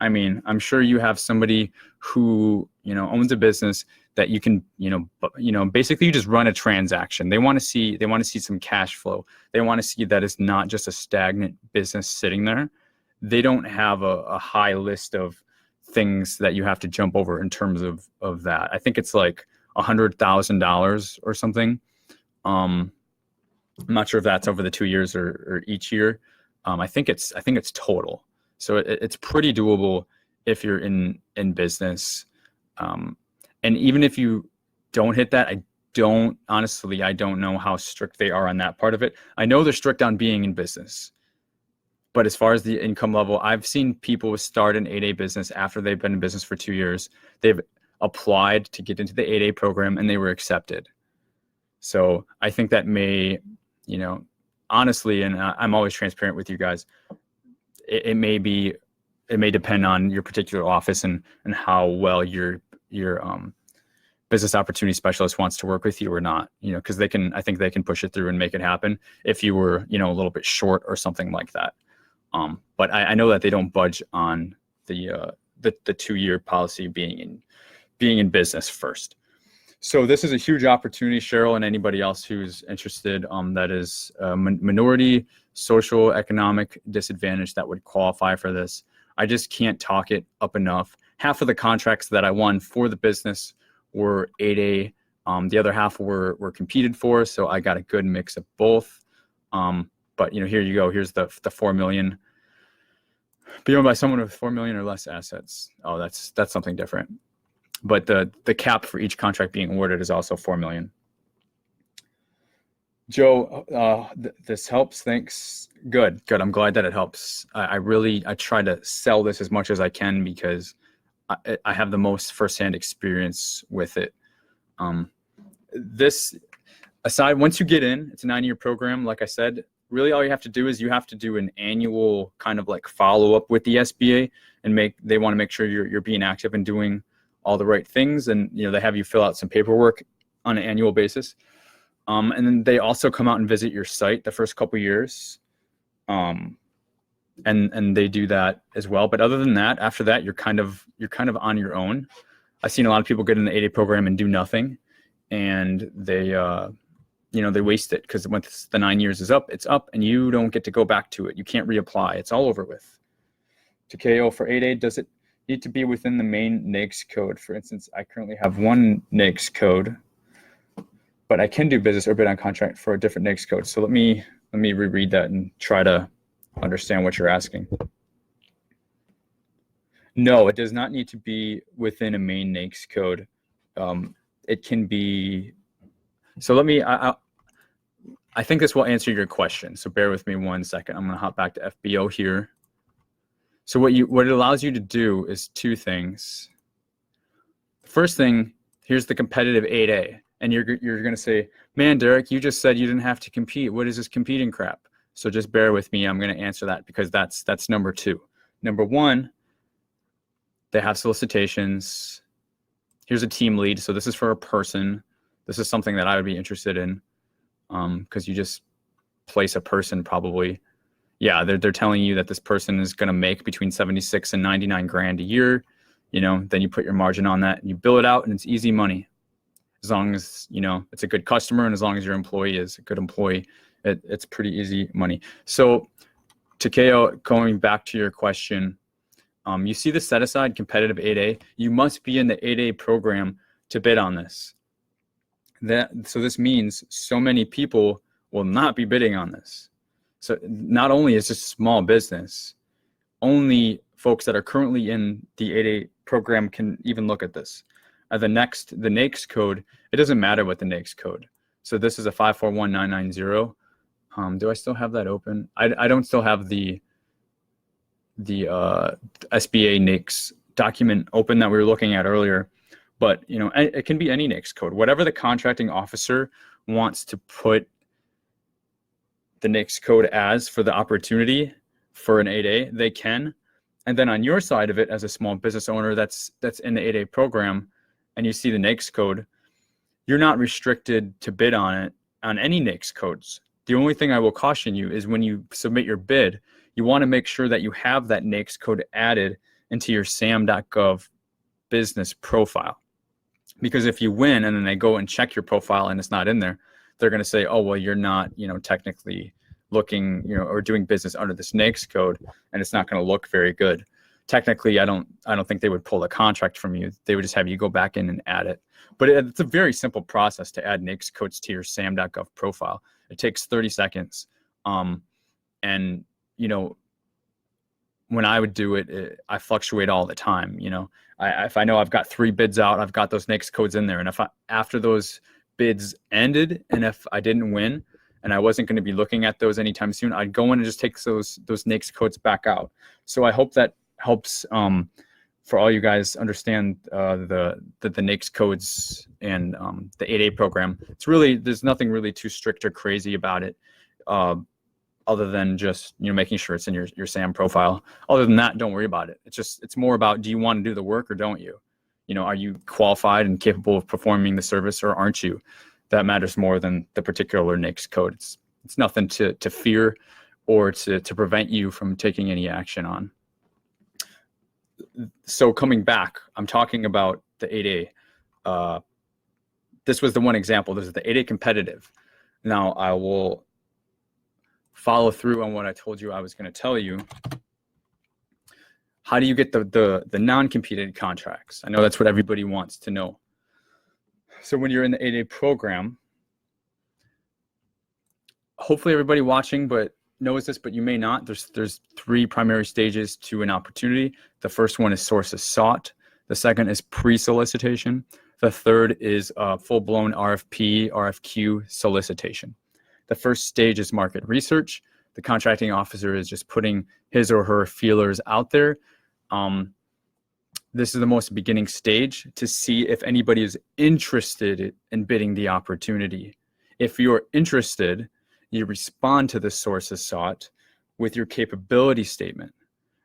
I mean, I'm sure you have somebody who, owns a business that you can, basically you just run a transaction. They want to see some cash flow. They want to see that it's not just a stagnant business sitting there. They don't have a high list of things that you have to jump over in terms of that. I think it's like $100,000 or something. I'm not sure if that's over the 2 years or each year. I think it's total. So it's pretty doable if you're in business. And even if you don't hit that, I don't know how strict they are on that part of it. I know they're strict on being in business. But as far as the income level, I've seen people start an 8A business after they've been in business for 2 years. They've applied to get into the 8A program and they were accepted. So I think that may, honestly, and I'm always transparent with you guys, it may depend on your particular office and how well your business opportunity specialist wants to work with you or not, because I think they can push it through and make it happen if you were, a little bit short or something like that. But I know that they don't budge on the 2-year policy being in business first. So this is a huge opportunity, Cheryl, and anybody else who's interested, that is minority, social, economic disadvantage that would qualify for this. I just can't talk it up enough. Half of the contracts that I won for the business were 8A. The other half were competed for, so I got a good mix of both. But here you go. Here's the 4 million. Be owned by someone with 4 million or less assets. Oh, that's something different. But the cap for each contract being awarded is also 4 million. Joe, this helps. Thanks. Good. I'm glad that it helps. I try to sell this as much as I can because I have the most firsthand experience with it. This aside, once you get in, it's a 9-year program. Like I said, really all you have to do is you have to do an annual kind of like follow up with the SBA, and they want to make sure you're being active and doing all the right things. And, they have you fill out some paperwork on an annual basis. And then they also come out and visit your site the first couple of years. And they do that as well. But other than that, after that, you're kind of on your own. I've seen a lot of people get in the 8A program and do nothing, and they waste it because once the 9 years is up, it's up, and you don't get to go back to it. You can't reapply. It's all over with. TKO for 8A, does it need to be within the main NAICS code? For instance, I currently have one NAICS code, but I can do business or bid on contract for a different NAICS code. So let me reread that and try to understand what you're asking. No, it does not need to be within a main NAICS code. It can be. So I think this will answer your question. So bear with me 1 second. I'm going to hop back to FBO here. So what it allows you to do is 2 things. First thing, here's the competitive 8A. And you're going to say, man, Derek, you just said you didn't have to compete. What is this competing crap? So just bear with me. I'm going to answer that because that's number 2. Number 1, they have solicitations. Here's a team lead. So this is for a person. This is something that I would be interested in because you just place a person probably. Yeah, they're telling you that this person is going to make between 76 and 99 grand a year. Then you put your margin on that and you bill it out, and it's easy money. As long as, it's a good customer, and as long as your employee is a good employee, it's pretty easy money. So Takeo, going back to your question, you see the set aside competitive 8A. You must be in the 8A program to bid on this. So this means so many people will not be bidding on this. So not only is this small business, only folks that are currently in the 8A program can even look at this. The NAICS code, it doesn't matter what the NAICS code. So this is a 541990. Do I still have that open? I don't still have the SBA NAICS document open that we were looking at earlier, but it can be any NAICS code. Whatever the contracting officer wants to put the NAICS code as for the opportunity for an 8A, they can. And then on your side of it, as a small business owner that's in the 8A program, and you see the NAICS code, you're not restricted to bid on it on any NAICS codes. The only thing I will caution you is when you submit your bid, you want to make sure that you have that NAICS code added into your SAM.gov business profile. Because if you win and then they go and check your profile and it's not in there, they're going to say, oh, well, you're not, technically looking, or doing business under this NAICS code, and it's not going to look very good. Technically, I don't think they would pull the contract from you. They would just have you go back in and add it. But it's a very simple process to add NAICS codes to your SAM.gov profile. It takes 30 seconds. And, when I would do it, I fluctuate all the time. If I know I've got 3 bids out, I've got those NAICS codes in there. And after those bids ended, and if I didn't win, and I wasn't going to be looking at those anytime soon, I'd go in and just take those NAICS codes back out. So I hope that helps for all you guys understand the NAICS codes and the 8A program. It's really, there's nothing really too strict or crazy about it, other than just making sure it's in your SAM profile. Other than that, don't worry about it. It's more about, do you want to do the work or don't you? are you qualified and capable of performing the service, or aren't you? That matters more than the particular NAICS code. It's nothing to fear or to prevent you from taking any action on. So coming back, I'm talking about the 8A. This was the one example. This is the 8A competitive. Now I will follow through on what I told you I was going to tell you. How do you get the non-competed contracts? I know that's what everybody wants to know. So when you're in the 8A program, hopefully everybody watching knows this, but you may not. There's 3 primary stages to an opportunity. The first one is sources sought. The second is pre-solicitation. The third is full-blown RFP, RFQ solicitation. The first stage is market research. The contracting officer is just putting his or her feelers out there. This is the most beginning stage to see if anybody is interested in bidding the opportunity. If you're interested, you respond to the sources sought with your capability statement.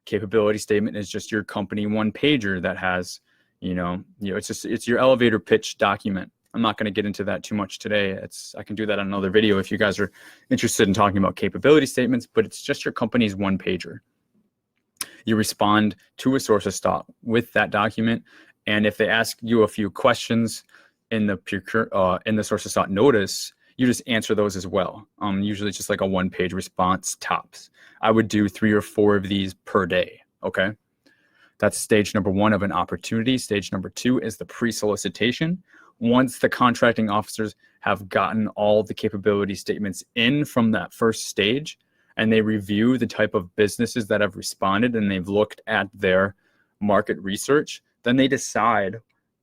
Capability statement is just your company one-pager that has, it's your elevator pitch document. I'm not going to get into that too much today. I can do that on another video if you guys are interested in talking about capability statements, but it's just your company's one-pager. You respond to a sources sought with that document, and if they ask you a few questions in the sources sought notice, you just answer those as well. Usually it's just like a one-page response tops. I would do 3 or 4 of these per day, okay? That's stage number 1 of an opportunity. Stage number 2 is the pre-solicitation. Once the contracting officers have gotten all the capability statements in from that first stage, and they review the type of businesses that have responded, and they've looked at their market research, then they decide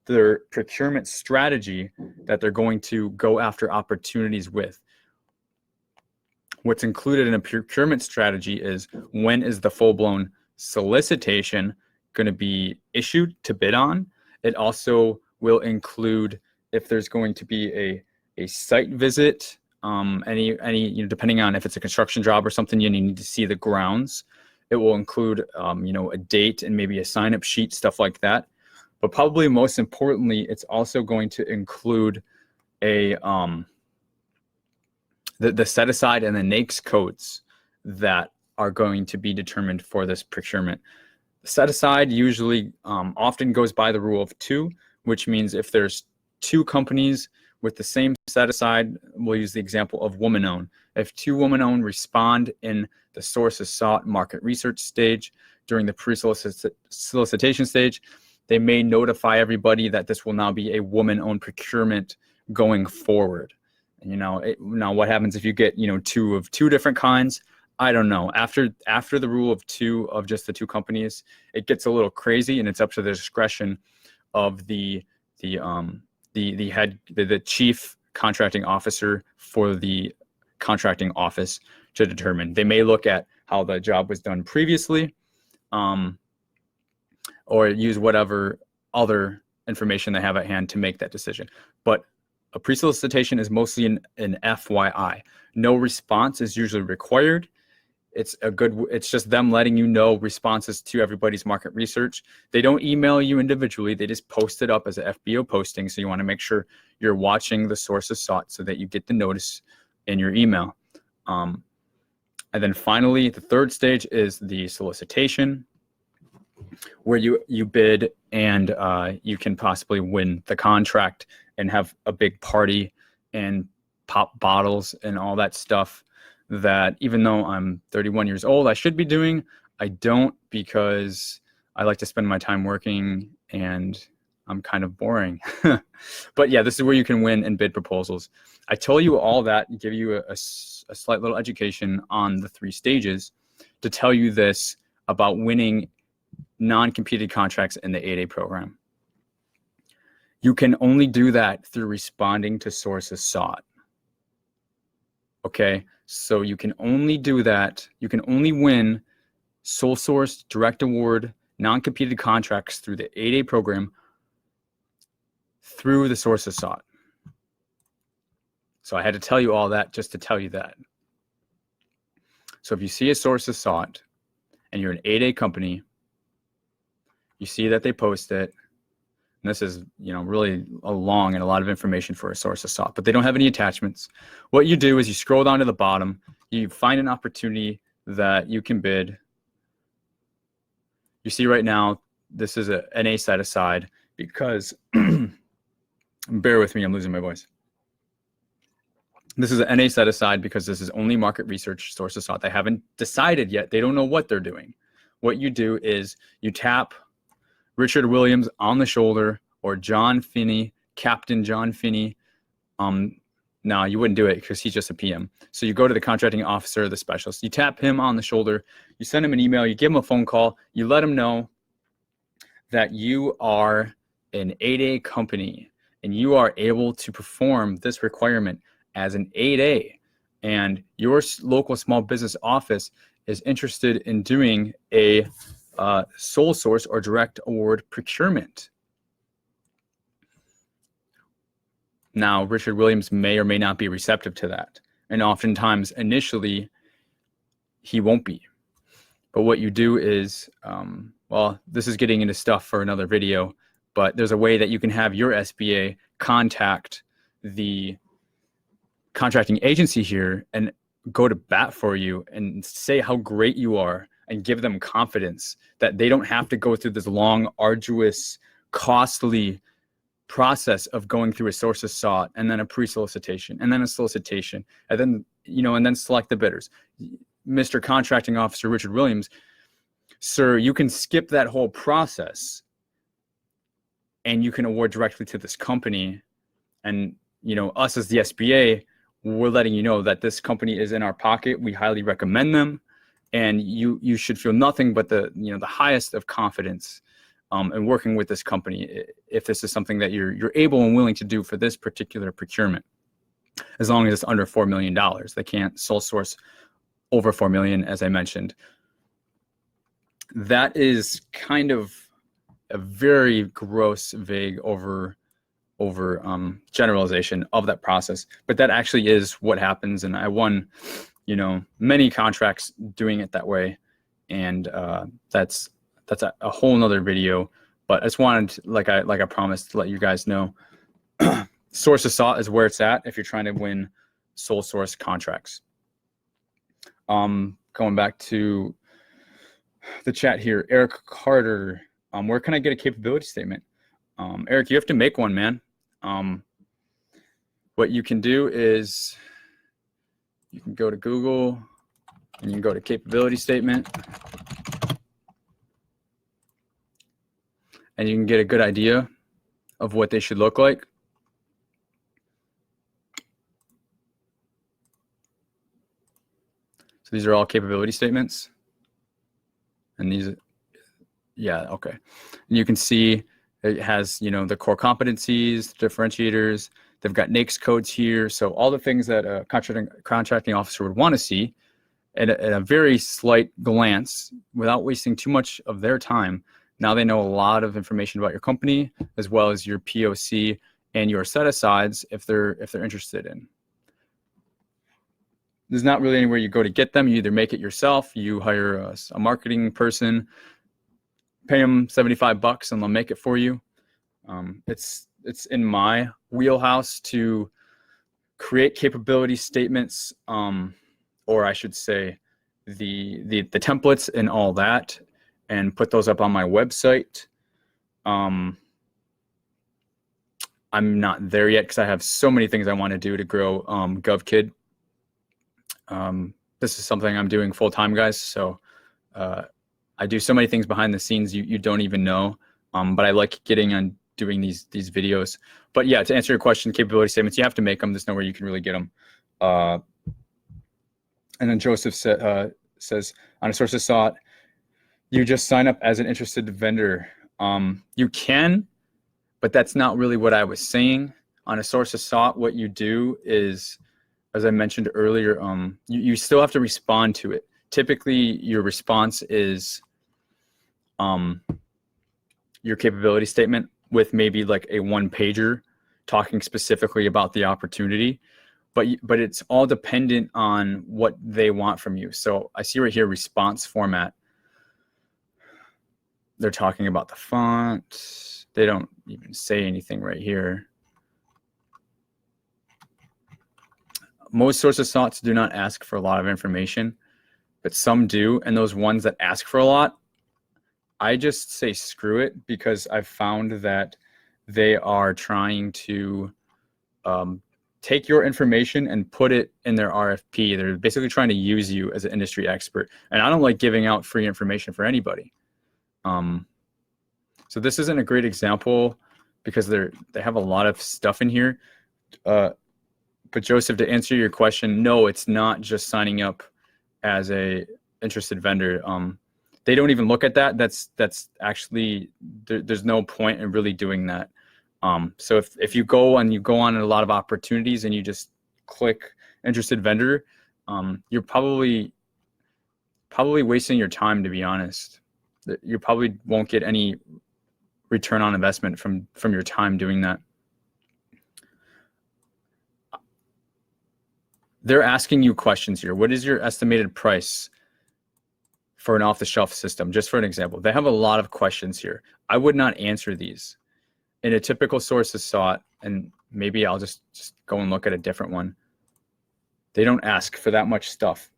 their procurement strategy that they're going to go after opportunities with. What's included in a procurement strategy is when is the full-blown solicitation going to be issued to bid on. It also will include if there's going to be a site visit, any depending on if it's a construction job or something, you need to see the grounds. It will include a date and maybe a sign-up sheet, stuff like that. But probably most importantly, it's also going to include the set aside and the NAICS codes that are going to be determined for this procurement. Set aside usually often goes by the rule of 2, which means if there's 2 companies with the same set aside, we'll use the example of woman-owned. If 2 woman-owned respond in the sources sought market research stage during the pre-solicitation stage, they may notify everybody that this will now be a woman-owned procurement going forward. Now what happens if you get 2 of 2 different kinds? I don't know. After the rule of 2 of just the 2 companies, it gets a little crazy, and it's up to the discretion of the chief contracting officer for the contracting office to determine. They may look at how the job was done previously, or use whatever other information they have at hand to make that decision. But a pre-solicitation is mostly an FYI. No response is usually required. It's just them letting you know responses to everybody's market research. They don't email you individually. They just post it up as an FBO posting. So you want to make sure you're watching the sources sought so that you get the notice in your email. And then finally, the third stage is the solicitation, where you bid and you can possibly win the contract and have a big party and pop bottles and all that stuff that, even though I'm 31 years old, I should be doing. I don't, because I like to spend my time working and I'm kind of boring. But yeah, this is where you can win and bid proposals. I told you all that and give you a slight little education on the 3 stages to tell you this about winning non-competed contracts in the 8A program. You can only do that through responding to sources sought. Okay, so you can only do that. You can only win sole source, direct award, non-competed contracts through the 8A program through the sources sought. So I had to tell you all that just to tell you that. So if you see a sources sought and you're an 8A company, you see that they post it, And this is, really long and a lot of information for a source of sought, but they don't have any attachments. What you do is you scroll down to the bottom, you find an opportunity that you can bid. You see right now, this is a NA set aside because, bear with me, I'm losing my voice. This is an NA set aside because this is only market research source of sought. They haven't decided yet. They don't know what they're doing. What you do is you tap Richard Williams on the shoulder, or John Finney, Captain John Finney. No, you wouldn't do it because he's just a PM. So you go to the contracting officer, the specialist. You tap him on the shoulder. You send him an email. You give him a phone call. You let him know that you are an 8A company and you are able to perform this requirement as an 8A. And your local small business office is interested in doing a sole source or direct award procurement. Now, Richard Williams may or may not be receptive to that. And oftentimes, initially, he won't be. But what you do is, well, this is getting into stuff for another video, but there's a way that you can have your SBA contact the contracting agency here and go to bat for you and say how great you are and give them confidence that they don't have to go through this long, arduous, costly process of going through a source of sought and then a pre-solicitation and then a solicitation and then, and then select the bidders. Mr. Contracting Officer Richard Williams, sir, you can skip that whole process and you can award directly to this company. And, us as the SBA, we're letting you know that this company is in our pocket. We highly recommend them. And you should feel nothing but the highest of confidence in working with this company if this is something that you're able and willing to do for this particular procurement, as long as it's under $4 million. They can't sole source over $4 million, as I mentioned. That is kind of a very gross, vague over generalization of that process, but that actually is what happens. And I won many contracts doing it that way. And that's a whole nother video, but I just wanted, like I promised, to let you guys know, source of sought is where it's at if you're trying to win sole source contracts. Going back to the chat here, Eric Carter, where can I get a capability statement? Eric, you have to make one, man. What you can do is you can go to Google and you can go to capability statement and you can get a good idea of what they should look like. So these are all capability statements. And these, yeah, okay. And you can see it has, the core competencies, differentiators. They've got NAICS codes here. So all the things that a contracting officer would want to see at a very slight glance without wasting too much of their time. Now they know a lot of information about your company, as well as your POC and your set-asides if they're interested in. There's not really anywhere you go to get them. You either make it yourself, you hire a marketing person, pay them $75 and they'll make it for you. It's in my wheelhouse to create capability statements, or I should say the templates and all that, and put those up on my website. I'm not there yet because I have so many things I want to do to grow GovKid. This is something I'm doing full time, guys. So I do so many things behind the scenes you don't even know. But I like getting on doing these videos. But yeah, to answer your question, capability statements, you have to make them. There's nowhere you can really get them. And then Joseph says, on a source of sought, you just sign up as an interested vendor. You can, but that's not really what I was saying. On a source of sought, what you do is, as I mentioned earlier, you still have to respond to it. Typically, your response is your capability statement with maybe like a one-pager talking specifically about the opportunity. But it's all dependent on what they want from you. So I see right here, response format. They're talking about the font. They don't even say anything right here. Most sources sought do not ask for a lot of information, but some do. And those ones that ask for a lot, I just say screw it, because I've found that they are trying to take your information and put it in their RFP. They're basically trying to use you as an industry expert. And I don't like giving out free information for anybody. So this isn't a great example because they have a lot of stuff in here. But Joseph, to answer your question, no, it's not just signing up as a interested vendor. They don't even look at that. That's actually, there's no point in really doing that. So if you go on a lot of opportunities and you just click interested vendor, you're probably wasting your time, to be honest. You probably won't get any return on investment from your time doing that. They're asking you questions here. What is your estimated price for an off-the-shelf system? Just for an example, they have a lot of questions here. I would not answer these. In a typical sources sought, and maybe I'll just go and look at a different one. They don't ask for that much stuff.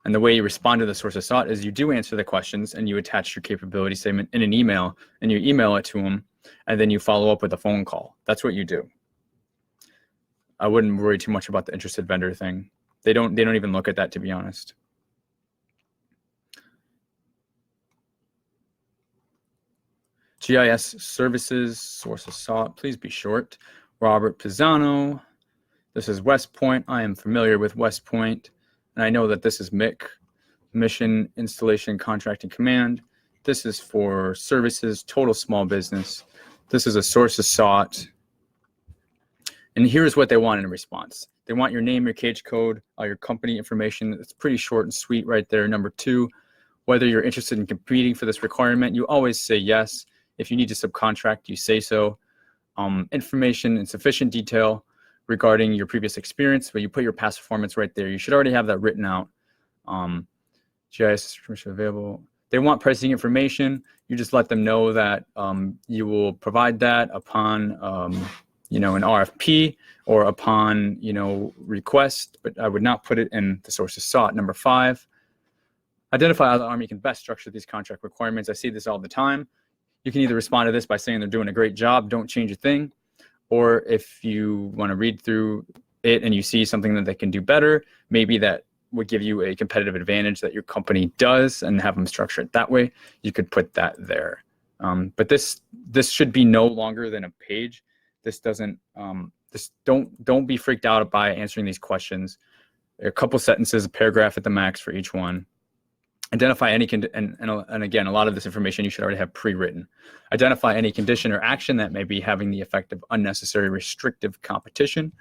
And the way you respond to the sources sought is you do answer the questions and you attach your capability statement in an email and you email it to them, and then you follow up with a phone call. That's what you do. I wouldn't worry too much about the interested vendor thing. They don't even look at that, to be honest. GIS services, sources sought, please be short. Robert Pisano. This is West Point. I am familiar with West Point, and I know that this is MIC, Mission Installation Contracting Command. This is for services, total small business. This is a sources sought. And here's what they want in response. They want your name, your cage code, your company information. It's pretty short and sweet right there. Number 2, whether you're interested in competing for this requirement, you always say yes. If you need to subcontract, you say so. Information in sufficient detail regarding your previous experience, but you put your past performance right there. You should already have that written out. GIS information available. They want pricing information. You just let them know that you will provide that upon an RFP or upon request, but I would not put it in the sources sought. Number 5, identify how the Army can best structure these contract requirements. I see this all the time. You can either respond to this by saying they're doing a great job, don't change a thing, or if you want to read through it and you see something that they can do better, maybe that would give you a competitive advantage that your company does, and have them structure it that way, you could put that there. But this should be no longer than a page. This doesn't. Don't be freaked out by answering these questions. A couple sentences, a paragraph at the max for each one. Identify any and again, a lot of this information you should already have pre-written. Identify any condition or action that may be having the effect of unnecessary restrictive competition.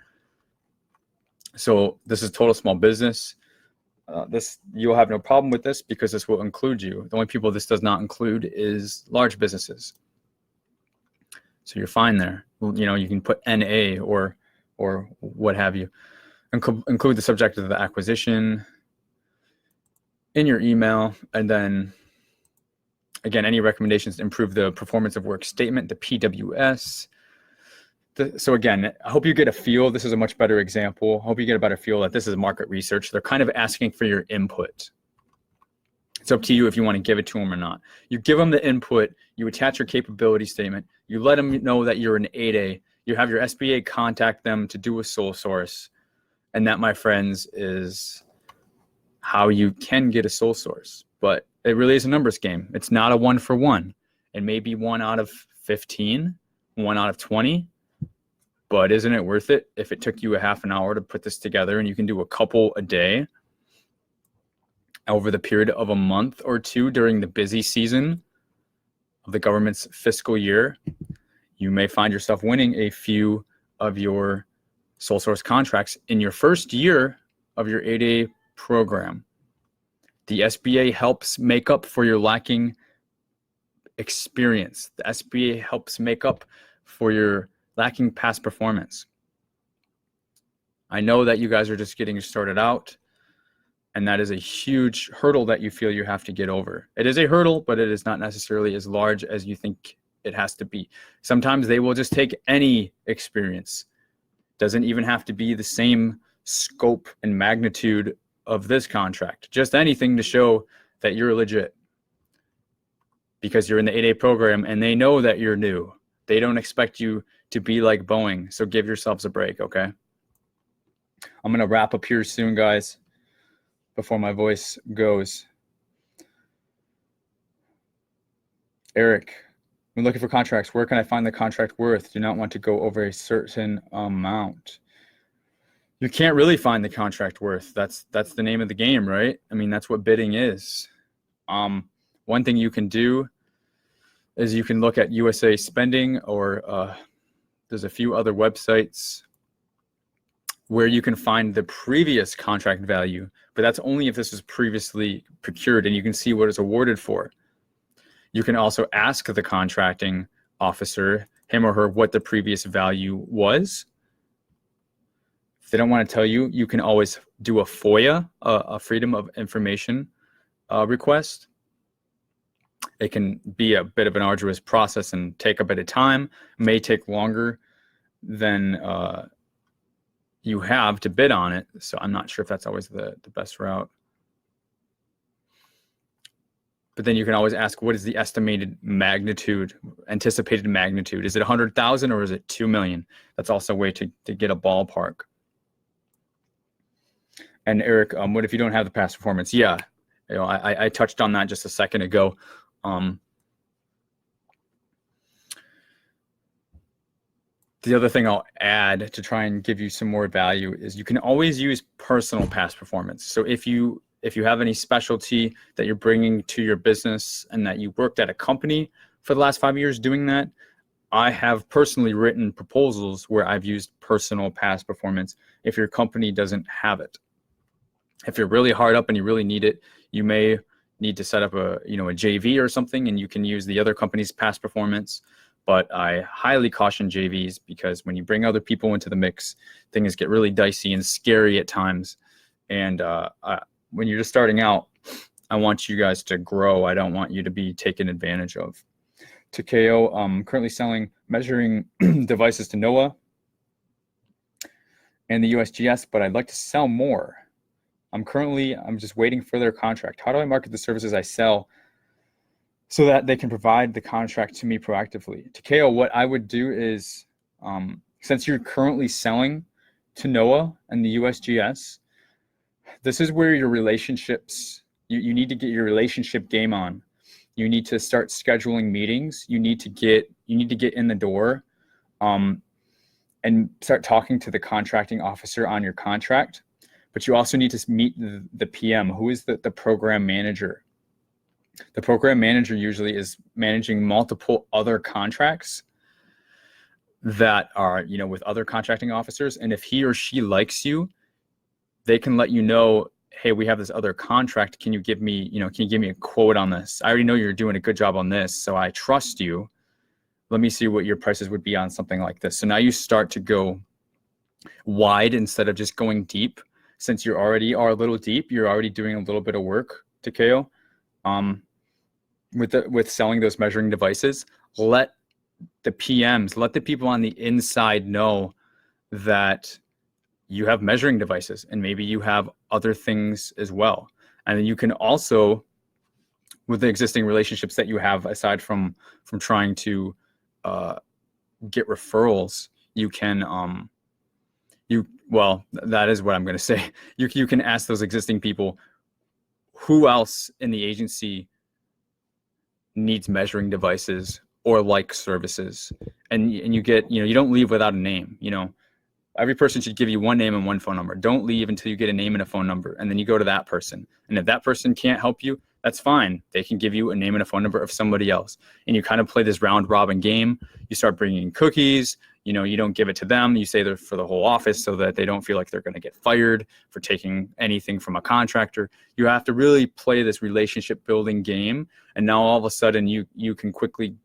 So this is total small business. You'll have no problem with this because this will include you. The only people this does not include is large businesses. So you're fine there. You can put NA or what have you. Include the subject of the acquisition in your email, and then again, any recommendations to improve the performance of work statement, the PWS. So again, I hope you get a feel. This is a much better example. I hope you get a better feel that this is market research. They're kind of asking for your input. It's up to you if you want to give it to them or not. You give them the input, you attach your capability statement, you let them know that you're an 8A, you have your SBA contact them to do a sole source. And that, my friends, is how you can get a sole source. But it really is a numbers game. It's not a 1-for-1. It may be 1 out of 15, 1 out of 20, but isn't it worth it if it took you a half an hour to put this together and you can do a couple a day over the period of a month or 2 during the busy season of the government's fiscal year? You may find yourself winning a few of your sole source contracts in your first year of your 8A program. The SBA helps make up for your lacking experience. The SBA helps make up for your lacking past performance. I know that you guys are just getting started out. And that is a huge hurdle that you feel you have to get over. It is a hurdle, but it is not necessarily as large as you think it has to be. Sometimes they will just take any experience. Doesn't even have to be the same scope and magnitude of this contract. Just anything to show that you're legit. Because you're in the 8A program and they know that you're new. They don't expect you to be like Boeing. So give yourselves a break, okay? I'm going to wrap up here soon, guys, before my voice goes. Eric, I'm looking for contracts. Where can I find the contract worth? Do not want to go over a certain amount. You can't really find the contract worth. That's the name of the game, right? I mean, that's what bidding is. One thing you can do is you can look at USA Spending, or there's a few other websites where you can find the previous contract value, but that's only if this was previously procured and you can see what it's awarded for. You can also ask the contracting officer, him or her, what the previous value was. If they don't want to tell you, you can always do a FOIA, a Freedom of Information request. It can be a bit of an arduous process and take a bit of time, may take longer than you have to bid on it. So I'm not sure if that's always the best route. But then you can always ask, what is the estimated magnitude, anticipated magnitude? Is it 100,000 or is it 2 million? That's also a way to get a ballpark. And Eric, what if you don't have the past performance? Yeah, you know, I touched on that just a second ago. The other thing I'll add to try and give you some more value is you can always use personal past performance. So if you have any specialty that you're bringing to your business and that you worked at a company for the last 5 years doing that, I have personally written proposals where I've used personal past performance if your company doesn't have it. If you're really hard up and you really need it, you may need to set up a JV or something, and you can use the other company's past performance. But I highly caution JVs, because when you bring other people into the mix, things get really dicey and scary at times. And when you're just starting out, I want you guys to grow. I don't want you to be taken advantage of. Takeo, I'm currently selling measuring devices to NOAA and the USGS, but I'd like to sell more. I'm just waiting for their contract. How do I market the services I sell so that they can provide the contract to me proactively? Takeo, what I would do is, since you're currently selling to NOAA and the USGS, this is where your relationships, you need to get your relationship game on. You need to start scheduling meetings. You need to get in the door and start talking to the contracting officer on your contract. But you also need to meet the PM, who is the program manager. The program manager usually is managing multiple other contracts that are, with other contracting officers. And if he or she likes you, they can let you know, hey, we have this other contract. Can you give me a quote on this? I already know you're doing a good job on this, so I trust you. Let me see what your prices would be on something like this. So now you start to go wide instead of just going deep. Since you already are a little deep, you're already doing a little bit of work, Takeo, with selling those measuring devices. Let the PMs, let the people on the inside know that you have measuring devices and maybe you have other things as well. And then you can also, with the existing relationships that you have, aside from trying to get referrals, you can that is what I'm going to say. You can ask those existing people, who else in the agency needs measuring devices or like services, and you get, you don't leave without a name. Every person should give you one name and one phone number. Don't leave until you get a name and a phone number, and then you go to that person. And if that person can't help you, that's fine. They can give you a name and a phone number of somebody else. And you kind of play this round robin game. You start bringing cookies. You don't give it to them. You say they're for the whole office so that they don't feel like they're going to get fired for taking anything from a contractor. You have to really play this relationship building game. And now all of a sudden you can quickly,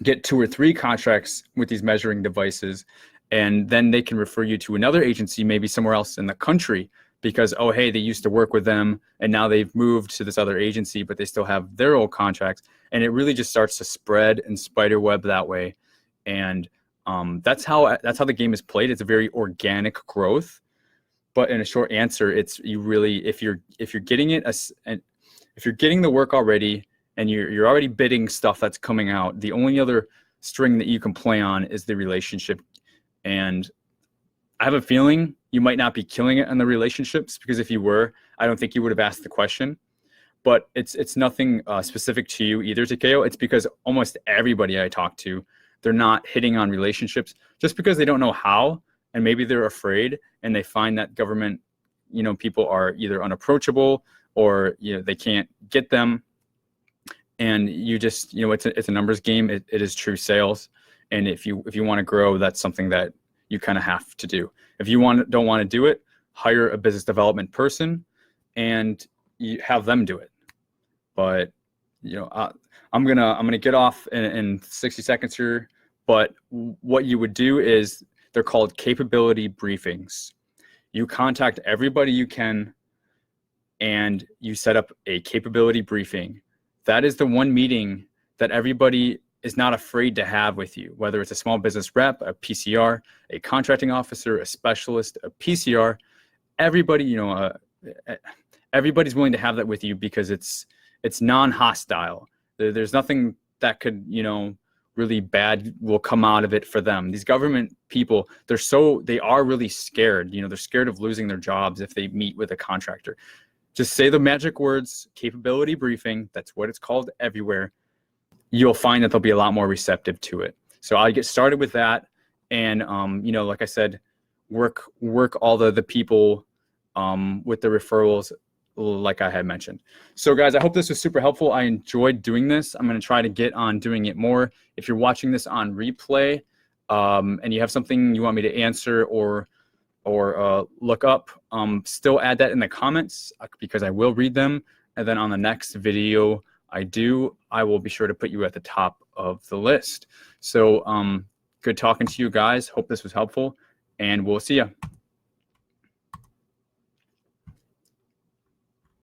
get 2 or 3 contracts with these measuring devices. And then they can refer you to another agency, maybe somewhere else in the country, because, oh, hey, they used to work with them and now they've moved to this other agency, but they still have their old contracts. And it really just starts to spread and spider web that way. And that's how the game is played. It's a very organic growth. But in a short answer, it's you really, if you're getting it, if you're getting the work already and you're already bidding stuff that's coming out, the only other string that you can play on is the relationship. And I have a feeling you might not be killing it on the relationships, because if you were, I don't think you would have asked the question. But it's nothing specific to you either, Takeo. It's because almost everybody I talk to, they're not hitting on relationships just because they don't know how, and maybe they're afraid, and they find that government, people are either unapproachable or they can't get them. And you just, it's a numbers game. It is true sales. And if you want to grow, that's something that you kind of have to do. If you don't want to do it, hire a business development person and you have them do it. But I'm gonna get off in 60 seconds here. But what you would do is, they're called capability briefings. You contact everybody you can and you set up a capability briefing. That is the one meeting that everybody is not afraid to have with you, whether it's a small business rep, a PCR, a contracting officer, a specialist, a PCR. Everybody, everybody's willing to have that with you because it's non-hostile. There's nothing that could, really bad will come out of it for them. These government people, they are really scared. They're scared of losing their jobs if they meet with a contractor. Just say the magic words, capability briefing. That's what it's called everywhere. You'll find that they'll be a lot more receptive to it. So I'll get started with that. And, like I said, work all the people with the referrals, like I had mentioned. So guys, I hope this was super helpful. I enjoyed doing this. I'm going to try to get on doing it more. If you're watching this on replay and you have something you want me to answer or look up, still add that in the comments because I will read them. And then on the next video I will be sure to put you at the top of the list. So good talking to you guys. Hope this was helpful, and we'll see ya.